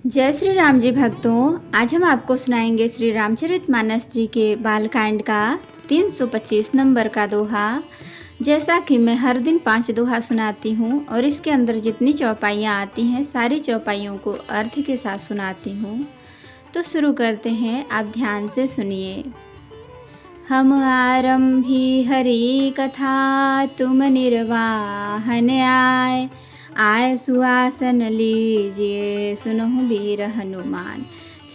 जय श्री राम जी भक्तों, आज हम आपको सुनाएंगे श्री रामचरितमानस जी के बालकांड का 325 नंबर का दोहा। जैसा कि मैं हर दिन 5 दोहा सुनाती हूँ और इसके अंदर जितनी चौपाइयाँ आती हैं सारी चौपाइयों को अर्थ के साथ सुनाती हूँ। तो शुरू करते हैं, आप ध्यान से सुनिए। हम आरंभी हरि कथा, तुम निर्वाहन आय सुआसन लीजिए, सुनहु वीर हनुमान।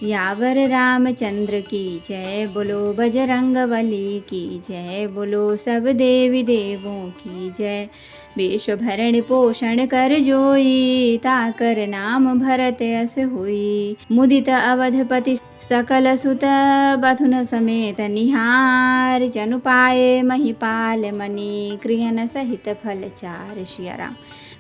सियावर रामचंद्र की जय, बोलो बजरंगबली की जय, बोलो सब देवी देवों की जय। विश्व भरण पोषण कर जोई, ताकर नाम भरत यस हुई। मुदित अवधपति सकल सुत, बथुन समेत निहार। जनु पाए महिपाल मणि, कृहन सहित फल चार। सिया राम।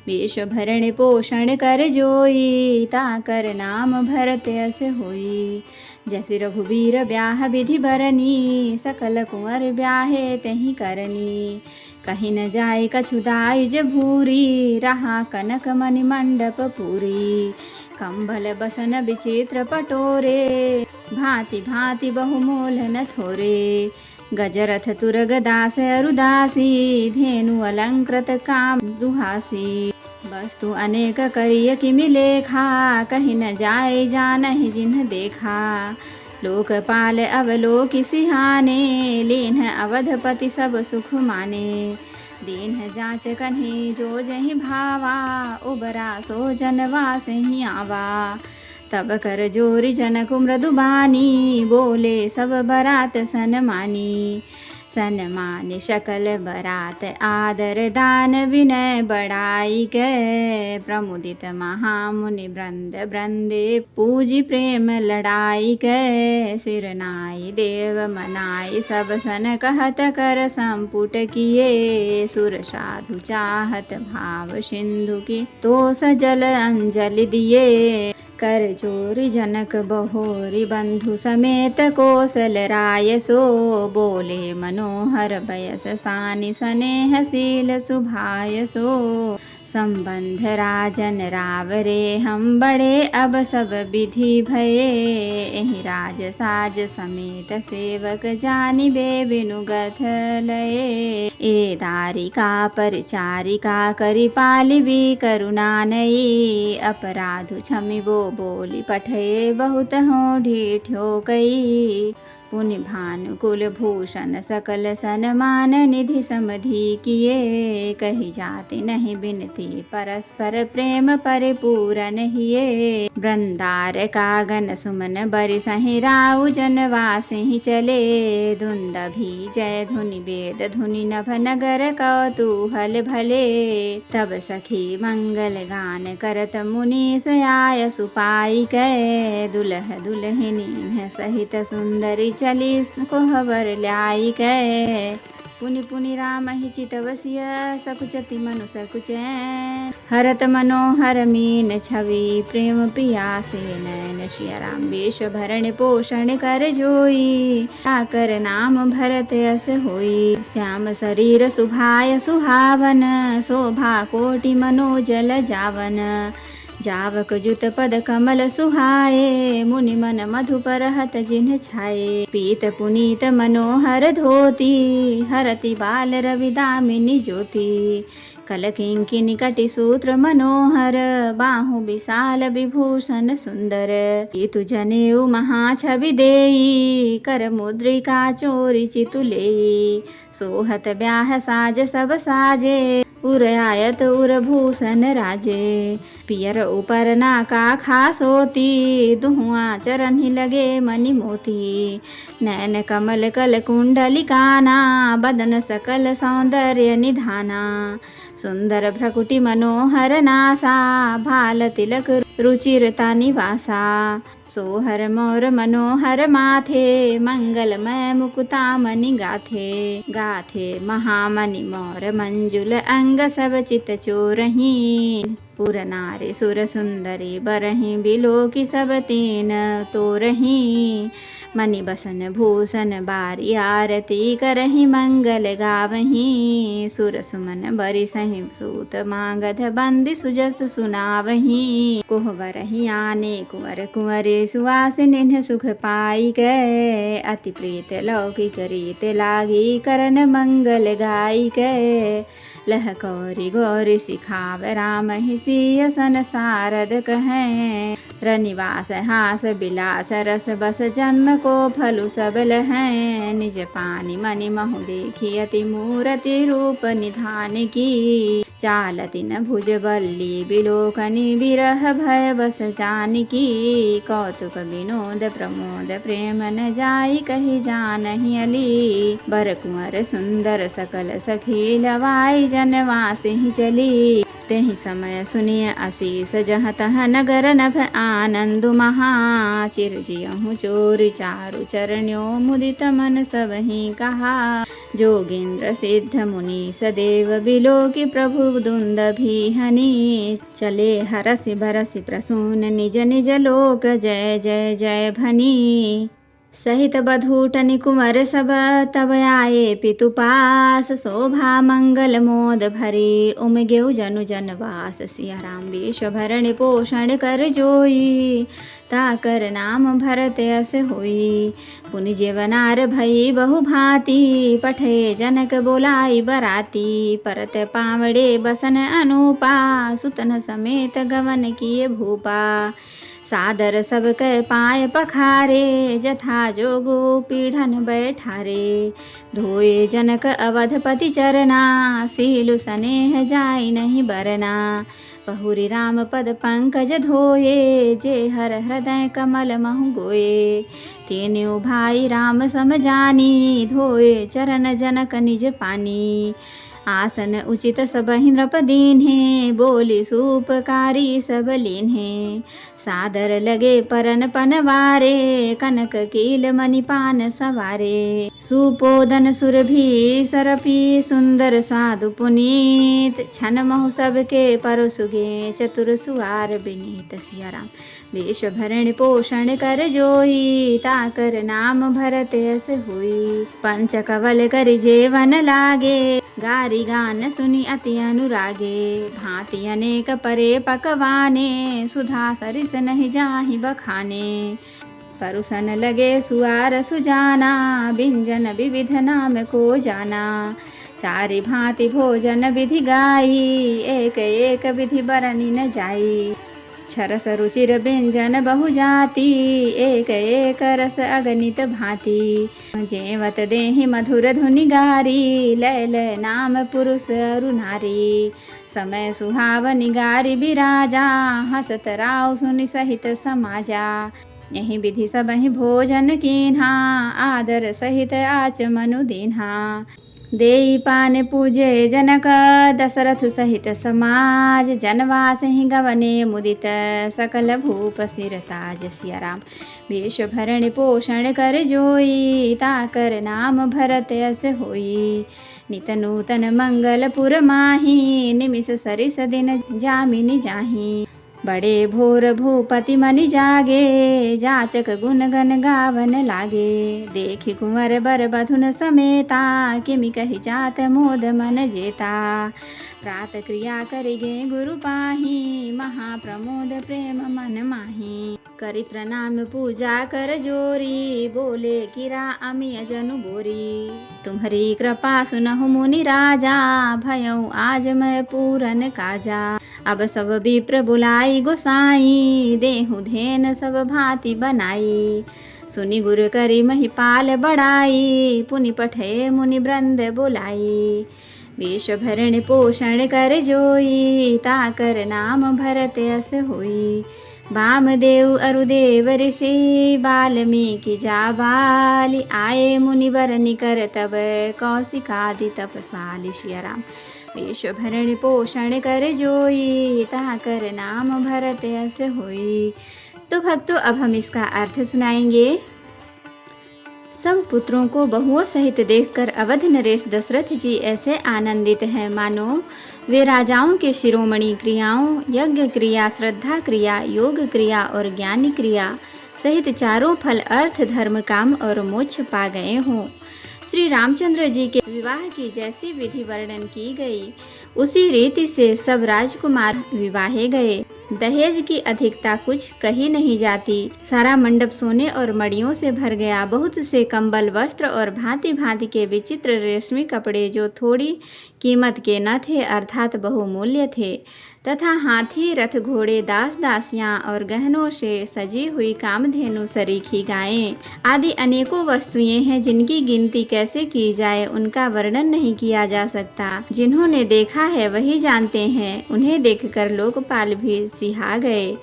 विश्व भरण पोषण कर जोई, ताकर नाम भरत यस होई। जैसे रघुवीर ब्याह विधि बरनी, सकल कुंवर ब्याहे तहि करनी। कहीं न जाए कछुदाई भूरी, रहा कनक मणि मंडप पूरी। कंबल बसन विचित्र पटोरे, भांति भांति बहुमोल न थोरे। गजरथ तुरग दास अरुदासी, धेनु अलंकृत काम दुहासी। वस्तु अनेक करिय किमि लेखा, कहीं न जाए जानहि जिन्ह देखा। लोकपाल अवलोकि सिहाने, लीन्ह अवधपति सब सुख माने। दीन्ह जांच कन्हि जो जहि भावा, उबरा सो जनवा सहि आवा। तब कर जोरी जनक मृदुबानी, बोले सब बरात सनमानी। सनमान शकल बरात आदर दान विनय बढ़ाई के। प्रमुदित महामुनि वृंद वृंदे, पूजी प्रेम लड़ाई के। सिर नाई देव मनाई, सब सन कहत कर संपुट किए। सुर साधु चाहत भाव सिंधु की, तो सजल अंजलि दिए। कर जोरी जनक बहोरी, बंधु समेत कौशल राय सो। बोले मनोहर बयस सानि, स्नेहशील सुभाय सो। संबंध राजन रावरे, हम बड़े अब सब विधि भये। एहि राज साज समेत सेवक, जानिबे बिनुगथ लये। ए दारिका परिचारिका, करि पालिबी करुणा नई। अपराधु क्षमिबो बोली पठये, बहुत हों ढीठ्यो कई। पुनि भानु कुल भूषण सकल सनमान, निधि समधि किए। कही जाति नहीं बिनती, परस्पर प्रेम परिपूरन हिये। वृंदार कागन सुमन बरिसहि, राउ जनवासिहि चले। दुंदभी जय धुनि वेद धुनि, नभ नगर कौतूहल भले। तब सखी मंगल गान करत, मुनीस आय सुपाई कै। दुलह दुलहिनी सहित सुंदरी, चली कोहबर ल्याई कै। पुनि पुनि राम ही चितवसिय, सकुचति मनु सकुचैन। हरत मनोहर मीन छवि, प्रेम पियासे नैन। सिया राम। विश्व भरण पोषण कर जोई, ताकर नाम भरत यस होई। श्याम शरीर सुभाय सुहावन, शोभा कोटि मनोजल जावन। जावक जुत पद कमल सुहाए, मुनि मन मधुपर हत जिन्ह छाए। पीत पुनीत मनोहर धोती, हरति बाल रवि दामिनी ज्योति। कल किंकिनी कटि सूत्र मनोहर, बाहु विशाल विभूषण सुंदर। इतु जनेऊ महा छवि देई, कर मुद्रिका चोरी चितु लेई। सोहत ब्याह साज सब साजे, उर आयत उर भूषण राजे। पियर ऊपर नाका खासोती, दुहुआ चरण ही लगे मणि मोती। नैन कमल कल कुंडली काना, बदन सकल सौंदर्य निधाना। सुंदर भ्रकुटी मनोहर नासा, भाल तिलक रुचिरता निवासा। सोहर मोर मनोहर माथे, मंगलमय मुकुता मणि गाथे। गाथे महामणि मोर मंजुल अंग, सब चित चोरही। पुर नारी सुर सुंदरी बरही, बिलो की सब तीन तोरही। मणि बसन भूषण बारी आरती करहि मंगल गावहीं। सुर सुमन बरिसहि सूत मांगध बंदी सुजस सुनावहीं। कोहबरहि आने कुंवर कुंवरी सुवासिनी सुख पाई कै। अति प्रीत लौकिक रीत लागी करन मंगल गाई कै। लह गौरी गौरी सिखाव राम ही सिय सन सारद कहें। रनिवास हास बिलास रस बस जन्म को फलु सब लहें। निज पानी मनि महु देखी अति मूरति रूप निधान की। चालति न भुज बल्ली बिलोकनि विरह भय बस जानकी। कौतुक विनोद प्रमोद प्रेम न जाई कही जानहि अली। बर कुंवर सुंदर सकल सखी लवाई जनवास ही चली। तेहि समय सुनिय आशीष जहाँ तहाँ नगर नभ आनंद महा। चिरजियहु चोरी चारु चरणों मुदित मन सबहि कहा। जोगेन्द्र सिद्ध मुनि सदेव बिलोकी प्रभु दुंदभि हनि। चले हरसि बरसि प्रसून निज निज लोक जय जय जय भनी। सहित बधूटनि कुंवर सब तब आए पितु पास। शोभा मंगल मोद भरी उमगेउ जनु जनवास। सिया राम विश्व भरण पोषण कर जोई। ताकर नाम भरत अस होई। पुनि जेवनार भई बहु भांति पठे जनक बोलाई बराती। परत पावड़े बसन अनुपा सुतन समेत गवन किए भूपा। सादर सब कह पाए पखारे जथा जोगो पीढ़न बैठारे। धोए जनक अवधपति चरना सीलु स्नेह जाई नहीं बरना। बहुरी राम पद पंकज धोए जे हर हृदय कमल महु गोए। तेन्यु भाई राम सम जानी धोए चरण जनक निज पानी। आसन उचित सबहि नृप दीन्हे बोली सुपकारी सब लीन्हे। सादर लगे परन पनवारे कनक कील मणि पान सवारे। सुपोदन सुरभि सरपी सुंदर साधु पुनीत। छन महु सबके परोसुगे चतुर सुवार बिनीत। सिया राम वेश भरण पोषण कर जोई। ताकर नाम भरत अस होई। पंच कवल कर जेवन लागे गारी गान सुनि अति अनुरागे। भांति अनेक परे पकवाने सुधा सरिस नहीं जाहि बखाने। परुसन लगे सुआर सुजाना बिंजन विविध नाम को जाना। चारि भांति भोजन विधि गाई एक एक विधि बरनी न जाई। छरस रुचिर व्यंजन बहु जाति एक एक रस अगणित भांति। जेवत देहि मधुर धुनि गारी लय लय नाम पुरुष अरु नारी। समय सुहावनि गारी बिराजा हसत राव सुनि सहित समाजा। यही विधि सबहि भोजन कीन्हा आदर सहित आचमनु दीन्हा। देई पान पूजे जनक दशरथ सहित समाज। जनवास ही गवने मुदित सकल भूप सिर ताज। सिया राम वेश भरण पोषण कर जोई। ताकर नाम भरत अस होई। नित नूतन मंगलपुर माही निमिष सरिस दिन जामिनी जाही। बड़े भोर भूपति मनि जागे जाचक गुण गन गावन लागे। देखि कुंवर बर बधुन समेता किमि कहि जात मोद मन जेता। प्रात क्रिया करिगे गुरु पाही महाप्रमोद प्रेम मन माही। करि प्रणाम पूजा कर जोरी बोले किरा अमिय जनु बोरी। तुम्हारी कृपा सुनहु मुनि राजा भयउ आज मैं पूरन काजा। अब सब विप्र बुलाई गोसाई देहु धेन सब भांति बनाई। सुनि गुर करी महिपाल बड़ाई पुनि पठे मुनि वृंद बुलाई। वेश भरण पोषण कर जोई ताकर नाम भरत अस होई। वामदेव अरुदेव ऋषि वाल्मीकि जाबाली। आए मुनिवर निकर तब कौशिकादि तपसाली। सिया राम वेश भरण पोषण कर जोई ताकर नाम भरत अस होई। तो भक्तों अब हम इसका अर्थ सुनाएंगे। सब पुत्रों को बहुओं सहित देखकर अवध नरेश दशरथ जी ऐसे आनंदित हैं मानो वे राजाओं के शिरोमणि क्रियाओं यज्ञ क्रिया, श्रद्धा क्रिया, योग क्रिया और ज्ञानी क्रिया सहित चारों फल अर्थ धर्म काम और मोक्ष पा गए हों। श्री रामचंद्र जी के विवाह की जैसी विधि वर्णन की गई, उसी रीति से सब राजकुमार विवाहे गए। दहेज की अधिकता कुछ कही नहीं जाती। सारा मंडप सोने और मड़ियों से भर गया। बहुत से कंबल, वस्त्र और भांति भांति के विचित्र रेशमी कपड़े जो थोड़ी कीमत के न थे अर्थात बहुमूल्य थे, तथा हाथी, रथ, घोड़े, दास दासियां और गहनों से सजी हुई कामधेनु, सरीखी गायें आदि अनेकों वस्तुएं हैं जिनकी गिनती कैसे की जाए, उनका वर्णन नहीं किया जा सकता। जिन्होंने देखा है वही जानते हैं। उन्हें देखकर लोकपाल भी सिहा गए।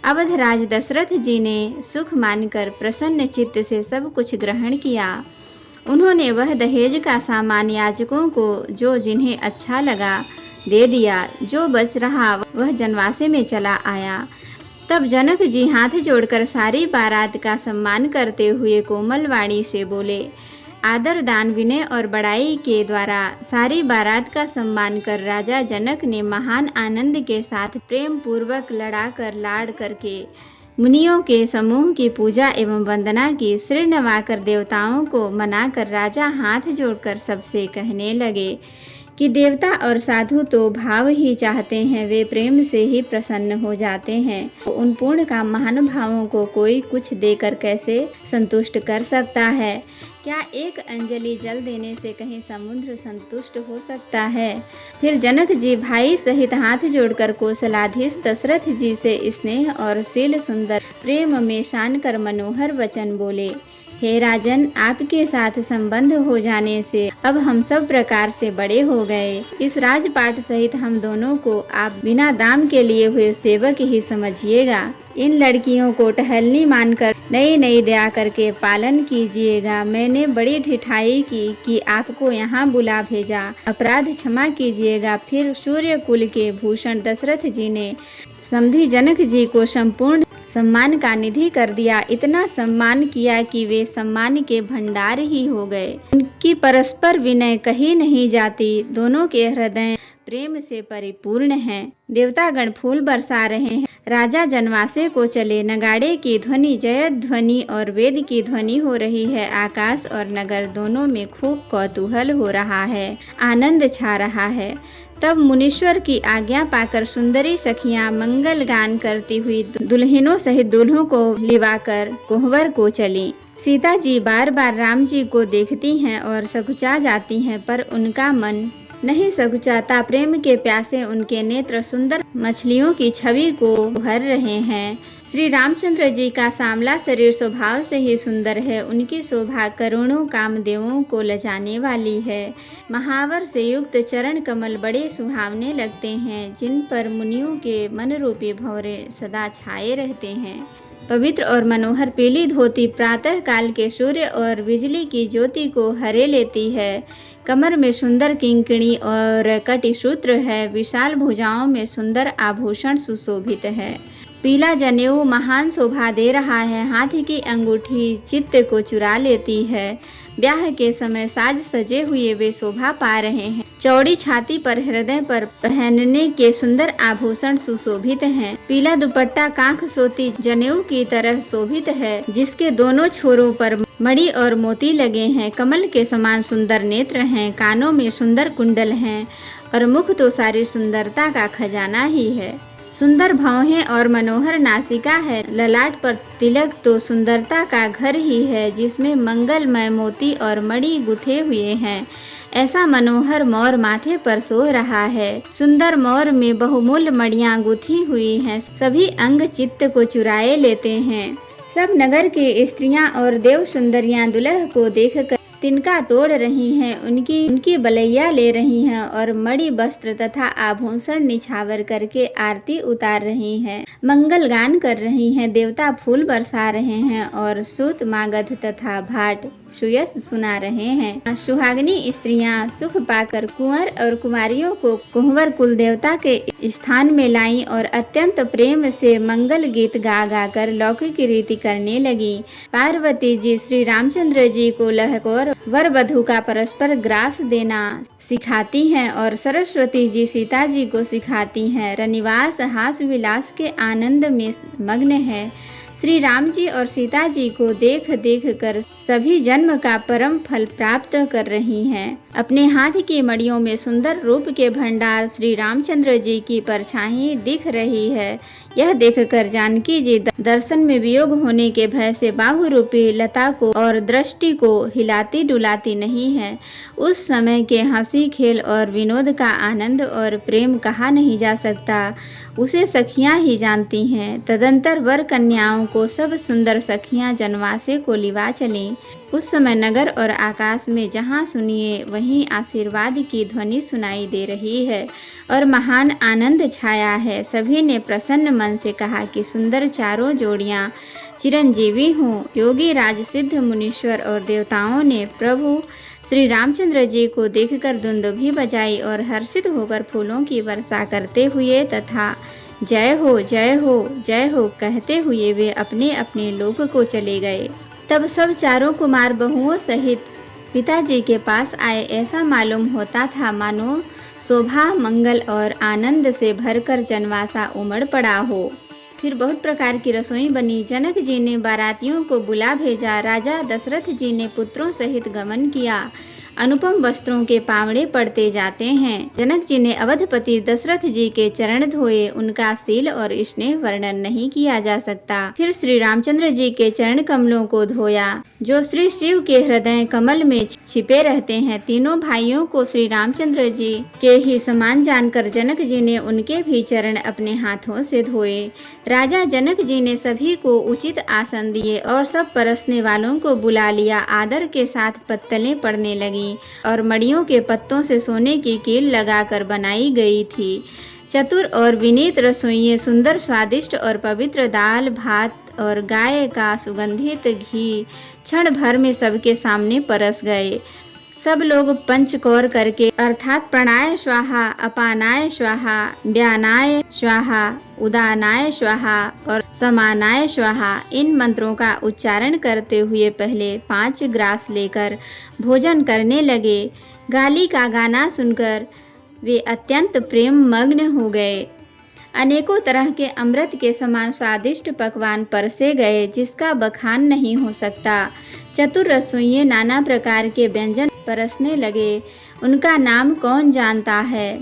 अवध राज दशरथ जी ने सुख मानकर प्रसन्न चित्त से सब कुछ ग्रहण किया। उन्होंने वह दहेज का सामान याजकों को जो जिन्हें अच्छा लगा दे दिया। जो बच रहा वह जनवासे में चला आया। तब जनक जी हाथ जोड़कर सारी बारात का सम्मान करते हुए कोमल वाणी से बोले। आदर, दान, विनय और बड़ाई के द्वारा सारी बारात का सम्मान कर राजा जनक ने महान आनंद के साथ प्रेम पूर्वक लड़ाकर लाड़ करके मुनियों के समूह की पूजा एवं वंदना की। सिर नवाकर देवताओं को मनाकर राजा हाथ जोड़कर सबसे कहने लगे कि देवता और साधु तो भाव ही चाहते हैं, वे प्रेम से ही प्रसन्न हो जाते हैं। उन पूर्ण काम महानुभावों को कोई कुछ देकर कैसे संतुष्ट कर सकता है? क्या एक अंजलि जल देने से कहीं समुद्र संतुष्ट हो सकता है? फिर जनक जी भाई सहित हाथ जोड़कर कौशलाधीश दशरथ जी से स्नेह और शील सुंदर प्रेम में शान कर मनोहर वचन बोले। हे राजन, आपके साथ संबंध हो जाने से अब हम सब प्रकार से बड़े हो गए। इस राजपाट सहित हम दोनों को आप बिना दाम के लिए हुए सेवक ही समझिएगा। इन लड़कियों को टहलनी मानकर नई नई दया करके पालन कीजिएगा। मैंने बड़ी ढिठाई की कि आपको यहाँ बुला भेजा, अपराध क्षमा कीजिएगा। फिर सूर्य कुल के भूषण दशरथ जी ने समधी जनक जी को संपूर्ण सम्मान का निधि कर दिया। इतना सम्मान किया कि वे सम्मान के भंडार ही हो गए। उनकी परस्पर विनय कही नहीं जाती। दोनों के हृदय प्रेम से परिपूर्ण हैं। देवतागण फूल बरसा रहे हैं। राजा जनवासे को चले। नगाड़े की ध्वनि, जय ध्वनि और वेद की ध्वनि हो रही है। आकाश और नगर दोनों में खूब कौतूहल हो रहा है, आनंद छा रहा है। तब मुनीश्वर की आज्ञा पाकर सुंदरी सखियां मंगल गान करती हुई दुल्हनों सहित दूल्हों को लिवाकर कोहबर को चली। सीता जी बार बार राम जी को देखती हैं और सकुचा जाती हैं, पर उनका मन नहीं सकुचाता। प्रेम के प्यासे उनके नेत्र सुंदर मछलियों की छवि को भर रहे हैं। श्री रामचंद्र जी का सांवला शरीर स्वभाव से ही सुंदर है। उनकी शोभा करोड़ों कामदेवों को लजाने वाली है। महावर से युक्त चरण कमल बड़े सुहावने लगते हैं, जिन पर मुनियों के मन रूपी भंवरे सदा छाए रहते हैं। पवित्र और मनोहर पीली धोती प्रातः काल के सूर्य और बिजली की ज्योति को हरे लेती है। कमर में सुंदर किंकणी और कटिसूत्र है। विशाल भुजाओं में सुंदर आभूषण सुशोभित है। पीला जनेऊ महान शोभा दे रहा है। हाथी की अंगूठी चित्त को चुरा लेती है। ब्याह के समय साज सजे हुए वे शोभा पा रहे हैं। चौड़ी छाती पर हृदय पर पहनने के सुंदर आभूषण सुशोभित हैं। पीला दुपट्टा कांख सोती जनेऊ की तरह शोभित है, जिसके दोनों छोरों पर मणि और मोती लगे हैं। कमल के समान सुंदर नेत्र हैं। कानों में सुंदर कुंडल हैं और मुख तो सारी सुंदरता का खजाना ही है। सुंदर भौहें और मनोहर नासिका है। ललाट पर तिलक तो सुंदरता का घर ही है, जिसमें मंगलमय मोती और मणि गुथे हुए हैं। ऐसा मनोहर मोर माथे पर सो रहा है। सुंदर मोर में बहुमूल्य मणियां गुथी हुई हैं। सभी अंग चित्त को चुराए लेते हैं। सब नगर की स्त्रियां और देव सुंदरियां दुल्ह को देखकर तिनका तोड़ रही हैं। उनकी बलैया ले रही हैं और मणि वस्त्र तथा आभूषण निछावर करके आरती उतार रही हैं। मंगल गान कर रही हैं। देवता फूल बरसा रहे हैं और सूत मागध तथा भाट सुयस सुना रहे हैं। सुहागिनी स्त्रियां सुख पाकर कुंवर और कुमारियों को कुंवर कुल देवता के स्थान में लाई और अत्यंत प्रेम से मंगल गीत गा गा कर लौकिक रीति करने लगी। पार्वती जी श्री रामचंद्र जी को लहकोर वर वधू का परस्पर ग्रास देना सिखाती हैं और सरस्वती जी सीता जी को सिखाती हैं। रनिवास हास विलास के आनंद में मग्न है। श्री राम जी और सीता जी को देख देख कर सभी जन्म का परम फल प्राप्त कर रही हैं। अपने हाथ की मड़ियों में सुंदर रूप के भंडार श्री रामचंद्र जी की परछाई दिख रही है। यह देखकर जानकी जी दर्शन में वियोग होने के भय से बाहु रूपी लता को और दृष्टि को हिलाती डुलाती नहीं है। उस समय के हंसी खेल और विनोद का आनंद और प्रेम कहा नहीं जा सकता, उसे सखियां ही जानती हैं। तदंतर वर कन्याओं को सब सुंदर सखियां जनवासे को लिवा चलीं। उस समय नगर और आकाश में जहाँ सुनिए वहीं आशीर्वाद की ध्वनि सुनाई दे रही है और महान आनंद छाया है। सभी ने प्रसन्न मन से कहा कि सुंदर चारों जोड़ियाँ चिरंजीवी हों। योगी राज सिद्ध मुनीश्वर और देवताओं ने प्रभु श्री रामचंद्र जी को देखकर दुंदुभी बजाई और हर्षित होकर फूलों की वर्षा करते हुए तथा जय हो जय हो जय हो कहते हुए वे अपने अपने लोक को चले गए। तब सब चारों कुमार बहुओं सहित पिताजी के पास आए। ऐसा मालूम होता था मानो शोभा मंगल और आनंद से भरकर जनवासा उमड़ पड़ा हो। फिर बहुत प्रकार की रसोई बनी। जनक जी ने बारातियों को बुला भेजा। राजा दशरथ जी ने पुत्रों सहित गमन किया। अनुपम वस्त्रों के पावड़े पड़ते जाते हैं। जनक जी ने अवधपति दशरथ जी के चरण धोए। उनका शील और स्नेह वर्णन नहीं किया जा सकता। फिर श्री रामचंद्र जी के चरण कमलों को धोया जो श्री शिव के हृदय कमल में छिपे रहते हैं। तीनों भाइयों को श्री रामचंद्र जी के ही समान जानकर जनक जी ने उनके भी चरण अपने हाथों से धोए। राजा जनक जी ने सभी को उचित आसन दिए और सब परसने वालों को बुला लिया। आदर के साथ पत्तलें पड़ने लगी और मड़ियों के पत्तों से सोने की कील लगाकर बनाई गई थी। चतुर और विनीत रसोइये सुंदर स्वादिष्ट और पवित्र दाल भात और गाय का सुगंधित घी क्षण भर में सबके सामने परस गए। सब लोग पंचकौर करके अर्थात प्रणाय स्वाहा, अपानाय स्वाहा, व्यानाय स्वाहा, उदानाय स्वाहा और समानाय स्वाहा इन मंत्रों का उच्चारण करते हुए पहले 5 ग्रास लेकर भोजन करने लगे। गाली का गाना सुनकर वे अत्यंत प्रेम मग्न हो गए। अनेकों तरह के अमृत के समान स्वादिष्ट पकवान परसे गए जिसका बखान नहीं हो सकता। चतुर रसोइये नाना प्रकार के व्यंजन परसने लगे। उनका नाम कौन जानता है।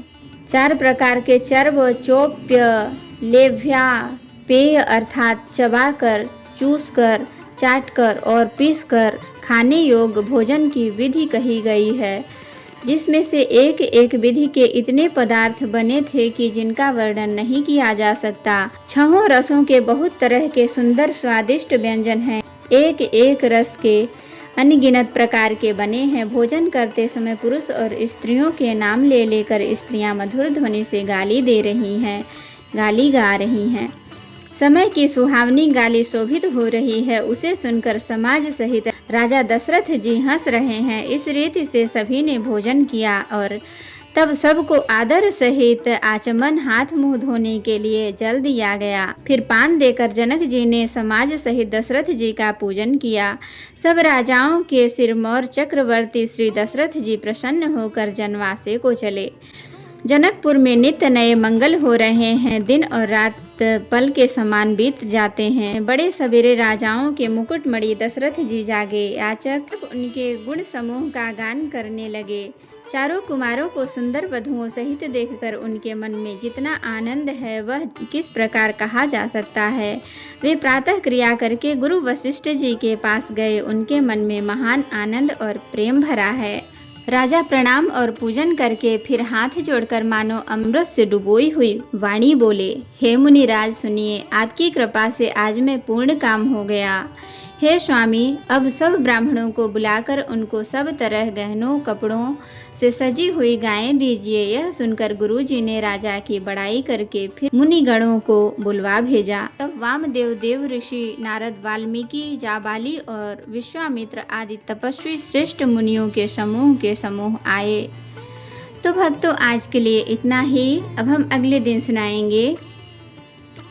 4 प्रकार के चर्व, चोप्य, लेव्या, पेय अर्थात चबाकर, चूसकर, चाटकर और पीसकर खाने योग्य भोजन की विधि कही गई है, जिसमें से एक एक विधि के इतने पदार्थ बने थे कि जिनका वर्णन नहीं किया जा सकता। 6 रसों के बहुत तरह के सुंदर स्वादिष्ट व्यंजन हैं। एक एक रस के अनगिनत प्रकार के बने हैं। भोजन करते समय पुरुष और स्त्रियों के नाम ले लेकर स्त्रियां मधुर ध्वनि से गाली दे रही हैं, गाली गा रही हैं। समय की सुहावनी गाली शोभित हो रही है, उसे सुनकर समाज सहित राजा दशरथ जी हंस रहे हैं। इस रीति से सभी ने भोजन किया और तब सबको आदर सहित आचमन हाथ मुंह धोने के लिए जल दिया गया। फिर पान देकर जनक जी ने समाज सहित दशरथ जी का पूजन किया। सब राजाओं के सिरमौर चक्रवर्ती श्री दशरथ जी प्रसन्न होकर जनवासे को चले। जनकपुर में नित्य नए मंगल हो रहे हैं। दिन और रात पल के समान बीत जाते हैं। बड़े सवेरे राजाओं के मुकुटमणि दशरथ जी जागे। याचक उनके गुण समूह का गान करने लगे। चारों कुमारों को सुंदर वधुओं सहित देखकर उनके मन में जितना आनंद है वह किस प्रकार कहा जा सकता है। वे प्रातः क्रिया करके गुरु वशिष्ठ जी के पास गए। उनके मन में महान आनंद और प्रेम भरा है। राजा प्रणाम और पूजन करके फिर हाथ जोड़कर मानो अमृत से डुबोई हुई वाणी बोले, हे मुनिराज सुनिए, आपकी कृपा से आज मैं पूर्ण काम हो गया। हे स्वामी, अब सब ब्राह्मणों को बुलाकर उनको सब तरह गहनों कपड़ों से सजी हुई गायें दीजिए। यह सुनकर गुरुजी ने राजा की बड़ाई करके फिर मुनिगणों को बुलवा भेजा। तब वामदेव, देव ऋषि, नारद, वाल्मीकि, जाबाली और विश्वामित्र आदि तपस्वी श्रेष्ठ मुनियों के समूह आए। तो भक्तों, आज के लिए इतना ही। अब हम अगले दिन सुनाएंगे।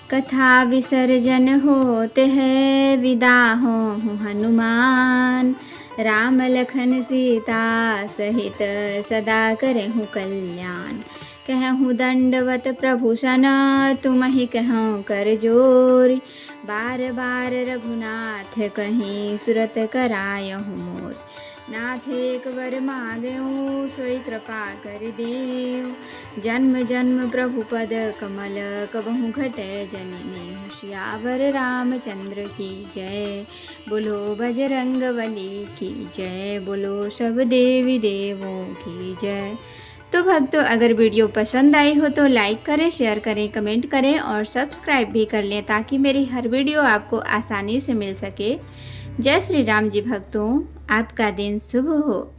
कथा विसर्जन होते हैं, विदा हो हनुमान, राम लखन सीता सहित सदा करहु कल्याण। कहूँ दंडवत प्रभु सन, तुम ही कहूँ कर जोर, बार बार रघुनाथ कहीं सुरत करायहु मोर। नाथ एक वर मांगेऊ सोई कृपा कर देव। जन्म जन्म प्रभु पद कमल कबहु घटै जननी। सियावर रामचंद्र की जय। बोलो बजरंग बली की जय। बोलो सब देवी देवों की जय। तो भक्तों, अगर वीडियो पसंद आई हो तो लाइक करें, शेयर करें, कमेंट करें और सब्सक्राइब भी कर लें ताकि मेरी हर वीडियो आपको आसानी से मिल सके। जय श्री राम जी भक्तों, आपका दिन शुभ हो।